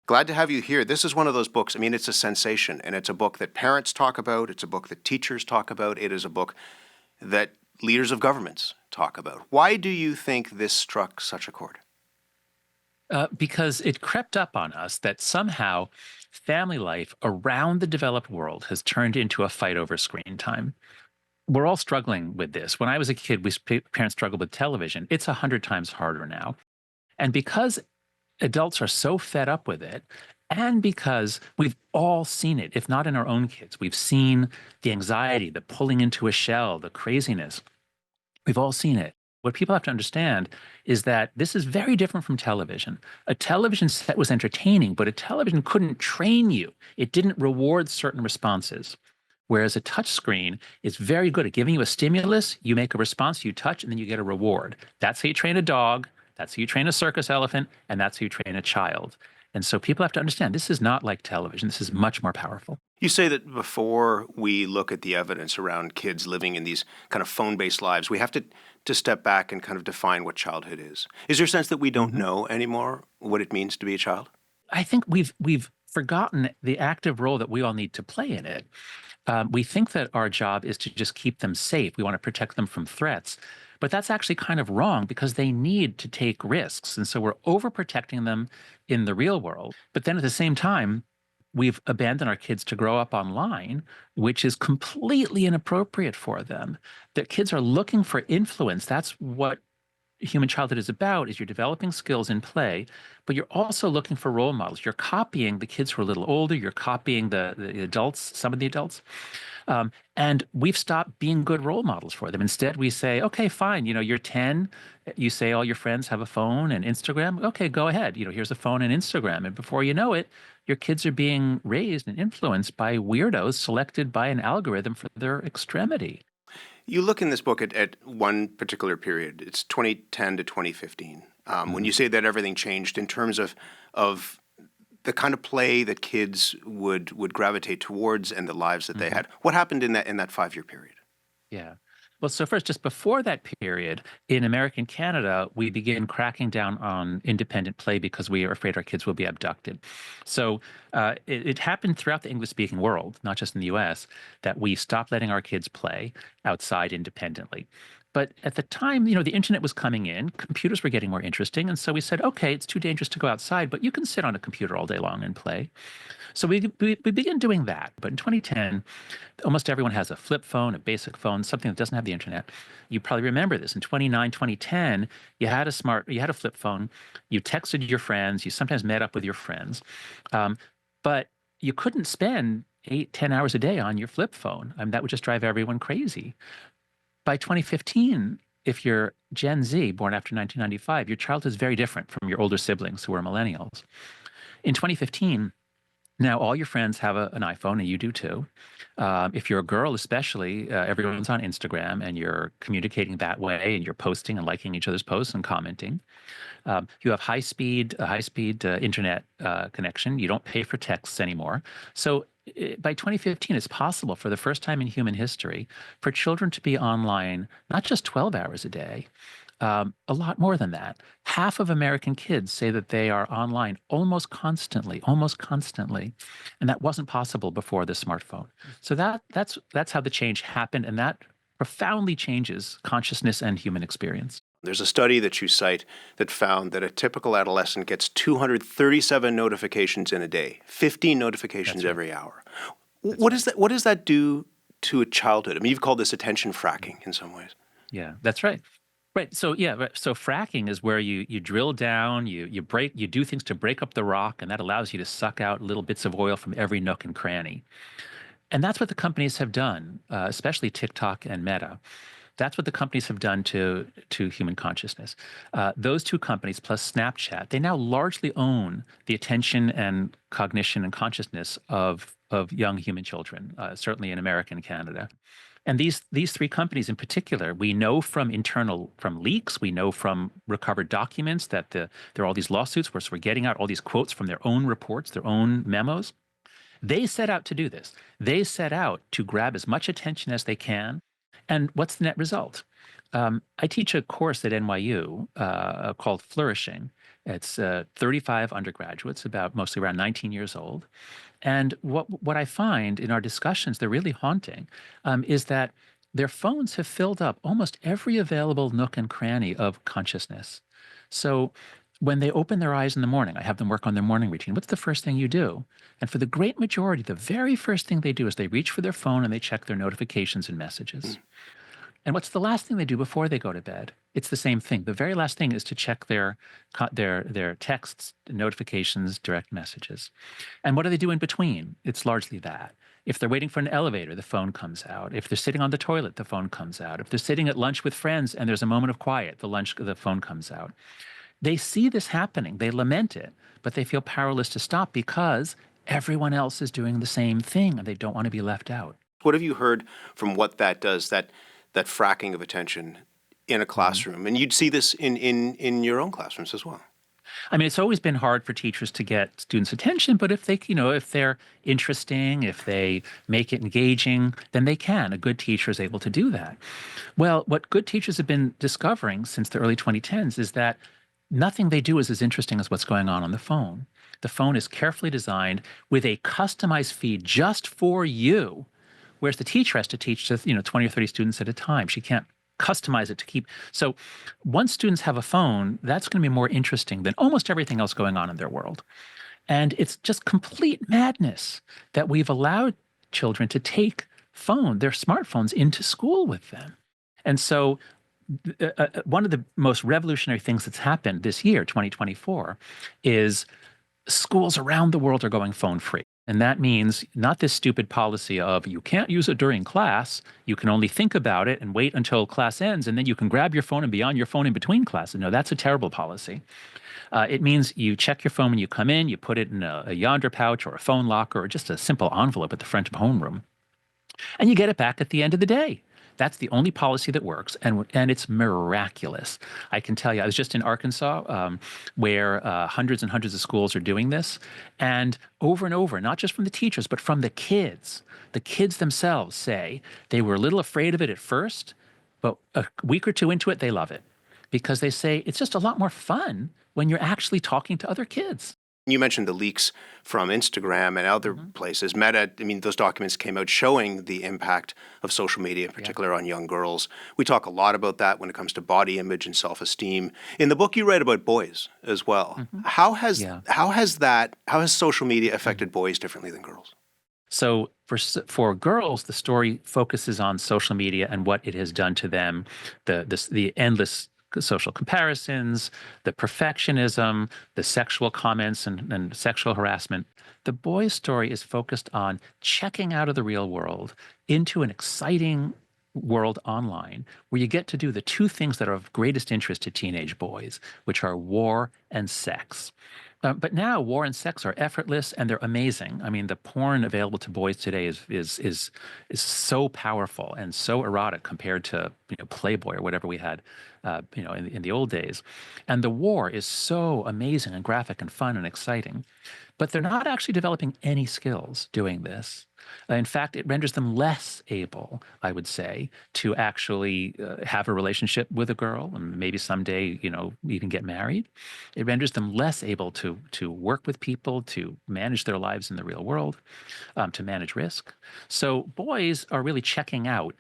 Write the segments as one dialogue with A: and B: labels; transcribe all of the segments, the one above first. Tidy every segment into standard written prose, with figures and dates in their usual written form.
A: Glad to have you here. This is one of those books, I mean, it's a sensation, and it's a book that parents talk about. It's a book that teachers talk about. It is a book that leaders of governments talk about. Why do you think this struck such a chord?
B: Because it crept up on us that somehow family life around the developed world has turned into a fight over screen time. We're all struggling with this. When I was a kid, parents struggled with television. It's 100 times harder now. And because adults are so fed up with it, and because we've all seen it, if not in our own kids, we've seen the anxiety, the pulling into a shell, the craziness. We've all seen it. What people have to understand is that this is very different from television. A television set was entertaining, but a television couldn't train you. It didn't reward certain responses. Whereas a touch screen is very good at giving you a stimulus, you make a response, you touch, and then you get a reward. That's how you train a dog, that's how you train a circus elephant, and that's how you train a child. And so people have to understand this is not like television. This is much more powerful.
A: You say that before we look at the evidence around kids living in these kind of phone-based lives, we have to step back and kind of define what childhood is. Is there a sense that we don't know anymore what it means to be a child?
B: I think we've forgotten the active role that we all need to play in it. We think that our job is to just keep them safe. We want to protect them from threats. But that's actually kind of wrong because they need to take risks. And so we're overprotecting them in the real world. But then at the same time, we've abandoned our kids to grow up online, which is completely inappropriate for them. That kids are looking for influence. That's what human childhood is about, is you're developing skills in play, but you're also looking for role models. You're copying the kids who are a little older. You're copying the adults, some of the adults. And we've stopped being good role models for them. Instead, we say, okay, fine, you're 10, you say all your friends have a phone and Instagram. Okay, go ahead. Here's a phone and Instagram. And before you know it, your kids are being raised and influenced by weirdos selected by an algorithm for their extremity.
A: You look in this book at one particular period. It's 2010 to 2015. When you say that everything changed in terms of the kind of play that kids would gravitate towards and the lives that they had. What happened in that 5-year period?
B: Yeah. Well, so first, just before that period, in American Canada, we began cracking down on independent play because we are afraid our kids will be abducted. So it happened throughout the English-speaking world, not just in the US, that we stopped letting our kids play outside independently. But at the time, the internet was coming in, computers were getting more interesting. And so we said, okay, it's too dangerous to go outside, but you can sit on a computer all day long and play. So we began doing that. But in 2010, almost everyone has a flip phone, a basic phone, something that doesn't have the internet. You probably remember this. In 2010, you had a flip phone, you texted your friends, you sometimes met up with your friends, but you couldn't spend 8-10 hours a day on your flip phone. I mean, that would just drive everyone crazy. By 2015, if you're Gen Z, born after 1995, your childhood is very different from your older siblings who are millennials. In 2015, now all your friends have an iPhone, and you do too. If you're a girl especially, everyone's on Instagram, and you're communicating that way, and you're posting and liking each other's posts and commenting. You have high-speed internet connection. You don't pay for texts anymore. So by 2015, it's possible for the first time in human history for children to be online not just 12 hours a day, a lot more than that. Half of American kids say that they are online almost constantly, and that wasn't possible before the smartphone. So that's how the change happened, and that profoundly changes consciousness and human experience.
A: There's a study that you cite that found that a typical adolescent gets 237 notifications in a day, 15 notifications every hour. What does that do to a childhood? I mean, you've called this attention fracking in some ways.
B: Yeah, that's right. Right. So so fracking is where you drill down, you do things to break up the rock, and that allows you to suck out little bits of oil from every nook and cranny. And that's what the companies have done, especially TikTok and Meta. That's what the companies have done to human consciousness. Those two companies, plus Snapchat, they now largely own the attention and cognition and consciousness of young human children, certainly in America and Canada. And these three companies in particular, we know from leaks, we know from recovered documents that there are all these lawsuits where we're getting out all these quotes from their own reports, their own memos. They set out to do this. They set out to grab as much attention as they can. And what's the net result? I teach a course at NYU called Flourishing. It's 35 undergraduates, about mostly around 19 years old. And what I find in our discussions, they're really haunting, is that their phones have filled up almost every available nook and cranny of consciousness. So when they open their eyes in the morning, I have them work on their morning routine. What's the first thing you do? And for the great majority, the very first thing they do is they reach for their phone and they check their notifications and messages. And what's the last thing they do before they go to bed? It's the same thing. The very last thing is to check their texts, notifications, direct messages. And what do they do in between? It's largely that. If they're waiting for an elevator, the phone comes out. If they're sitting on the toilet, the phone comes out. If they're sitting at lunch with friends and there's a moment of quiet, the phone comes out. They see this happening. They lament it, but they feel powerless to stop because everyone else is doing the same thing and they don't want to be left out.
A: What have you heard from what that does, that fracking of attention in a classroom? And you'd see this in your own classrooms as well.
B: I mean, it's always been hard for teachers to get students' attention, but if they're interesting, if they make it engaging, then they can. A good teacher is able to do that. Well, what good teachers have been discovering since the early 2010s is that nothing they do is as interesting as what's going on the phone. The phone is carefully designed with a customized feed just for you, whereas the teacher has to teach to 20 or 30 students at a time. She can't customize it to keep. So once students have a phone, that's going to be more interesting than almost everything else going on in their world. And it's just complete madness that we've allowed children to take their smartphones into school with them. And so one of the most revolutionary things that's happened this year, 2024, is schools around the world are going phone free. And that means not this stupid policy of you can't use it during class, you can only think about it and wait until class ends, and then you can grab your phone and be on your phone in between classes. No, that's a terrible policy. It means you check your phone when you come in, you put it in a yonder pouch or a phone locker or just a simple envelope at the front of homeroom, and you get it back at the end of the day. That's the only policy that works, and it's miraculous. I can tell you, I was just in Arkansas, where hundreds and hundreds of schools are doing this, and over, not just from the teachers, but from the kids. The kids themselves say they were a little afraid of it at first, but a week or two into it, they love it because they say it's just a lot more fun when you're actually talking to other kids.
A: You mentioned the leaks from Instagram and other places. Meta, I mean, those documents came out showing the impact of social media, in particular on young girls. We talk a lot about that when it comes to body image and self-esteem. In the book, you write about boys as well. How has social media affected boys differently than girls?
B: So for girls, the story focuses on social media and what it has done to them, the endless social comparisons, the perfectionism, the sexual comments and sexual harassment. The boys' story is focused on checking out of the real world into an exciting world online where you get to do the two things that are of greatest interest to teenage boys, which are war and sex. But now war and sex are effortless and they're amazing. I mean, the porn available to boys today is so powerful and so erotic compared to Playboy or whatever we had in the old days. And the war is so amazing and graphic and fun and exciting. But they're not actually developing any skills doing this. In fact, it renders them less able, I would say, to actually have a relationship with a girl and maybe someday, even get married. It renders them less able to work with people, to manage their lives in the real world, to manage risk. So boys are really checking out.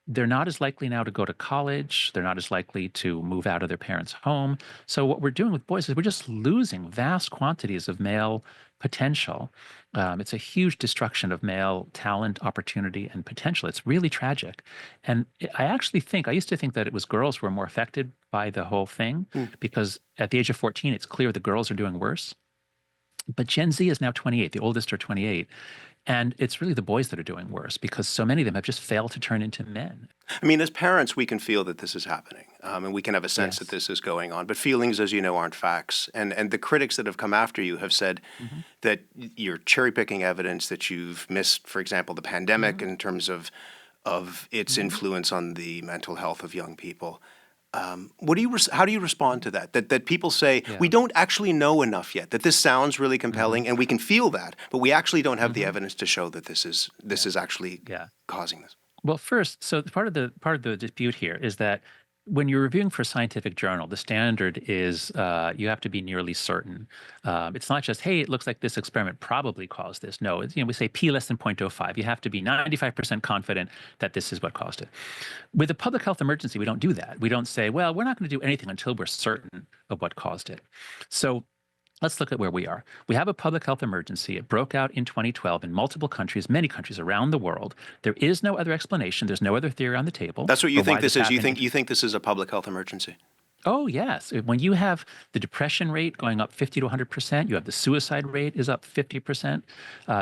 B: They're not as likely now to go to college. They're not as likely to move out of their parents' home. So what we're doing with boys is we're just losing vast quantities of male potential. It's a huge destruction of male talent, opportunity, and potential. It's really tragic. And I used to think that it was girls who were more affected by the whole thing because at the age of 14, it's clear the girls are doing worse. But Gen Z is now 28. The oldest are 28. And it's really the boys that are doing worse because so many of them have just failed to turn into men.
A: I mean, as parents, we can feel that this is happening, and we can have a sense that this is going on. But feelings, as you know, aren't facts. And the critics that have come after you have said that you're cherry-picking evidence, that you've missed, for example, the pandemic in terms of its influence on the mental health of young people. How do you respond to that? That people say, we don't actually know enough yet, that this sounds really compelling and we can feel that, but we actually don't have the evidence to show that this is actually causing this.
B: Well, first, so part of the dispute here is that when you're reviewing for a scientific journal, the standard is you have to be nearly certain. It's not just, hey, it looks like this experiment probably caused this. No, we say p less than 0.05. You have to be 95% confident that this is what caused it. With a public health emergency, we don't do that. We don't say, well, we're not going to do anything until we're certain of what caused it. So let's look at where we are. We have a public health emergency. It broke out in 2012 in multiple countries, many countries around the world. There is no other explanation. There's no other theory on the table.
A: That's what you
B: for
A: think
B: why
A: this is. You
B: happened.
A: think this is a public health emergency?
B: Oh, yes. When you have the depression rate going up 50 to 100%, you have the suicide rate is up 50%,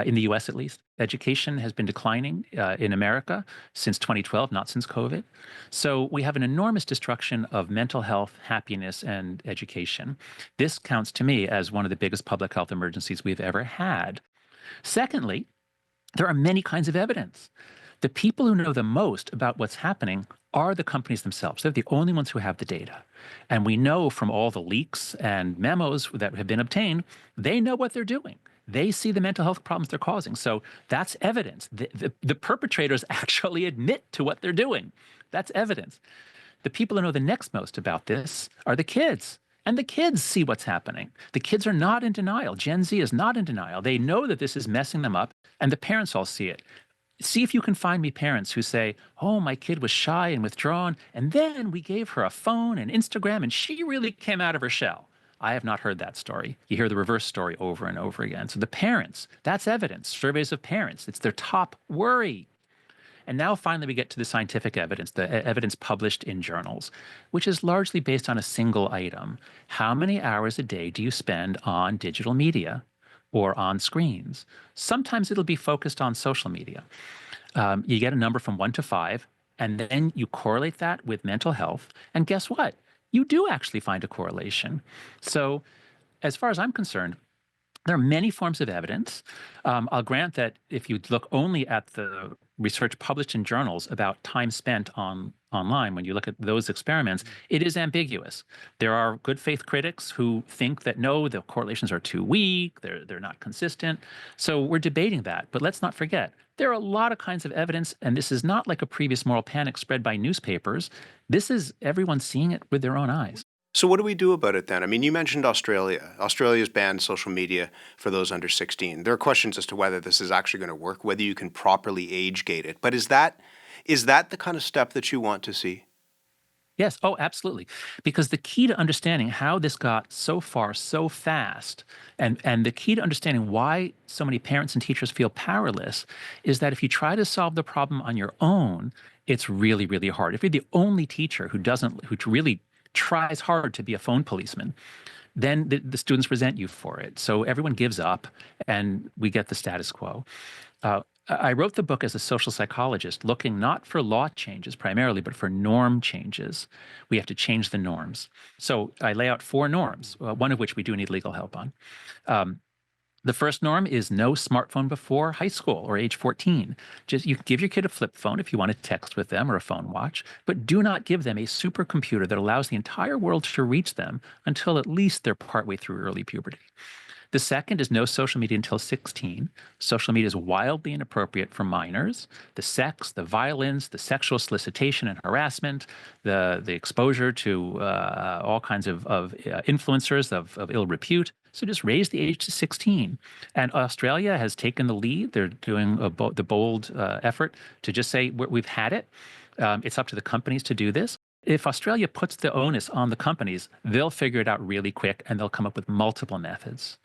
B: in the US at least. Education has been declining in America since 2012, not since COVID. So we have an enormous destruction of mental health, happiness, and education. This counts to me as one of the biggest public health emergencies we've ever had. Secondly, there are many kinds of evidence. The people who know the most about what's happening are the companies themselves. They're the only ones who have the data. And we know from all the leaks and memos that have been obtained, they know what they're doing. They see the mental health problems they're causing. So that's evidence. The perpetrators actually admit to what they're doing. That's evidence. The people who know the next most about this are the kids. And the kids see what's happening. The kids are not in denial. Gen Z is not in denial. They know that this is messing them up, and the parents all see it. See if you can find me parents who say, oh, my kid was shy and withdrawn, and then we gave her a phone and Instagram, and she really came out of her shell. I have not heard that story. You hear the reverse story over and over again. So the parents, that's evidence, surveys of parents. It's their top worry. And now finally we get to the scientific evidence, the evidence published in journals, which is largely based on a single item. How many hours a day do you spend on digital media or on screens? Sometimes it'll be focused on social media. You get a number from 1 to 5, and then you correlate that with mental health. And guess what? You do actually find a correlation. So as far as I'm concerned, there are many forms of evidence. I'll grant that if you look only at the research published in journals about time spent online, when you look at those experiments, it is ambiguous. There are good faith critics who think that no, the correlations are too weak, they're not consistent. So we're debating that. But let's not forget, there are a lot of kinds of evidence, and this is not like a previous moral panic spread by newspapers. This is everyone seeing it with their own eyes.
A: So what do we do about it then? I mean, you mentioned Australia. Australia's banned social media for those under 16. There are questions as to whether this is actually going to work, whether you can properly age gate it. But is that the kind of step that you want to see?
B: Yes. Oh, absolutely. Because the key to understanding how this got so far so fast, and the key to understanding why so many parents and teachers feel powerless, is that if you try to solve the problem on your own, it's really, really hard. If you're the only teacher who really tries hard to be a phone policeman, then the students resent you for it. So everyone gives up, and we get the status quo. I wrote the book as a social psychologist, looking not for law changes primarily, but for norm changes. We have to change the norms. So I lay out 4 norms, one of which we do need legal help on. The first norm is no smartphone before high school or age 14. Just you give your kid a flip phone if you want to text with them or a phone watch, but do not give them a supercomputer that allows the entire world to reach them until at least they're partway through early puberty. The second is no social media until 16. Social media is wildly inappropriate for minors. The sex, the violence, the sexual solicitation and harassment, the exposure to all kinds of influencers of ill repute. So just raise the age to 16. And Australia has taken the lead. They're doing the bold effort to just say, we've had it. It's up to the companies to do this. If Australia puts the onus on the companies, they'll figure it out really quick, and they'll come up with multiple methods.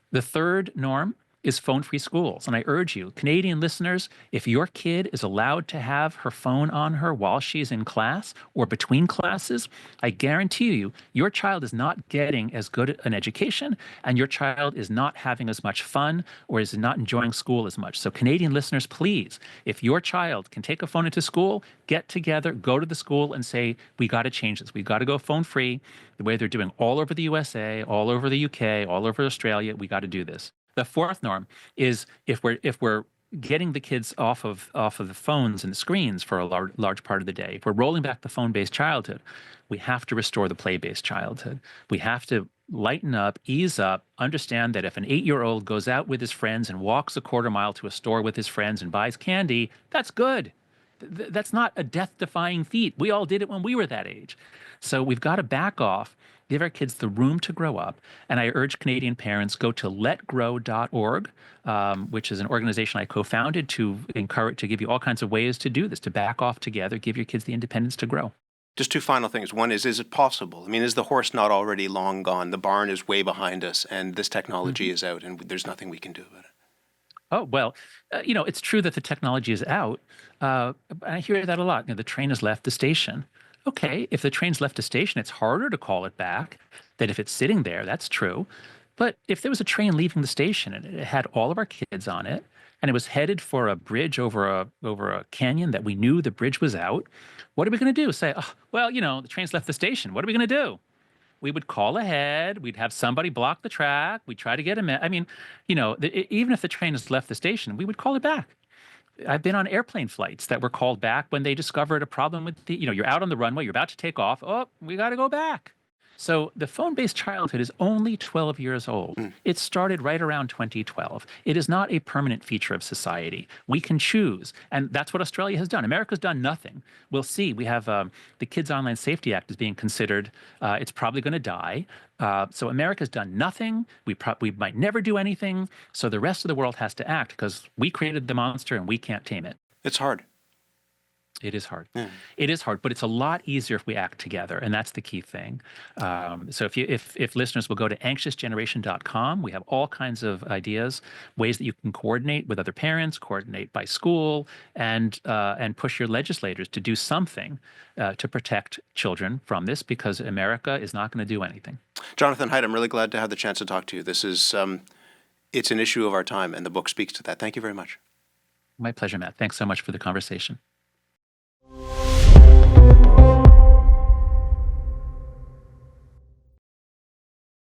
B: The third norm is phone-free schools. And I urge you, Canadian listeners, if your kid is allowed to have her phone on her while she's in class or between classes, I guarantee you, your child is not getting as good an education, and your child is not having as much fun or is not enjoying school as much. So Canadian listeners, please, if your child can take a phone into school, get together, go to the school and say, we got to change this. We've got to go phone-free the way they're doing all over the USA, all over the UK, all over Australia. We got to do this. The fourth norm is if we're getting the kids off of the phones and the screens for a large part of the day, if we're rolling back the phone-based childhood, we have to restore the play-based childhood. We have to lighten up, ease up, understand that if an 8-year-old goes out with his friends and walks a quarter mile to a store with his friends and buys candy, that's good. That's not a death-defying feat. We all did it when we were that age. So we've got to back off, give our kids the room to grow up. And I urge Canadian parents, go to letgrow.org, which is an organization I co-founded to give you all kinds of ways to do this, to back off together, give your kids the independence to grow.
A: Just two final things. One is it possible? I mean, is the horse not already long gone? The barn is way behind us, and this technology is out, and there's nothing we can do about it.
B: Oh, well, it's true that the technology is out. I hear that a lot. The train has left the station. Okay, if the train's left the station, it's harder to call it back than if it's sitting there. That's true. But if there was a train leaving the station and it had all of our kids on it, and it was headed for a bridge over a canyon that we knew the bridge was out, what are we going to do? Say, oh, well, the train's left the station. What are we going to do? We would call ahead. We'd have somebody block the track. We'd try to get him in. I mean, even if the train has left the station, we would call it back. I've been on airplane flights that were called back when they discovered a problem with you're out on the runway, you're about to take off. Oh, we got to go back. So the phone-based childhood is only 12 years old. It started right around 2012. It is not a permanent feature of society. We can choose, and that's what Australia has done. America's done nothing. We'll see. We have the Kids Online Safety Act is being considered. It's probably going to die. So America's done nothing. We might never do anything. So the rest of the world has to act because we created the monster and we can't tame it.
A: It's hard.
B: It is hard. It is hard, but it's a lot easier if we act together, and that's the key thing. So if listeners will go to anxiousgeneration.com, we have all kinds of ideas, ways that you can coordinate with other parents, coordinate by school, and push your legislators to do something to protect children from this, because America is not going to do anything.
A: Jonathan Haidt, I'm really glad to have the chance to talk to you. This is it's an issue of our time, and the book speaks to that. Thank you very much.
B: My pleasure, Matt. Thanks so much for the conversation.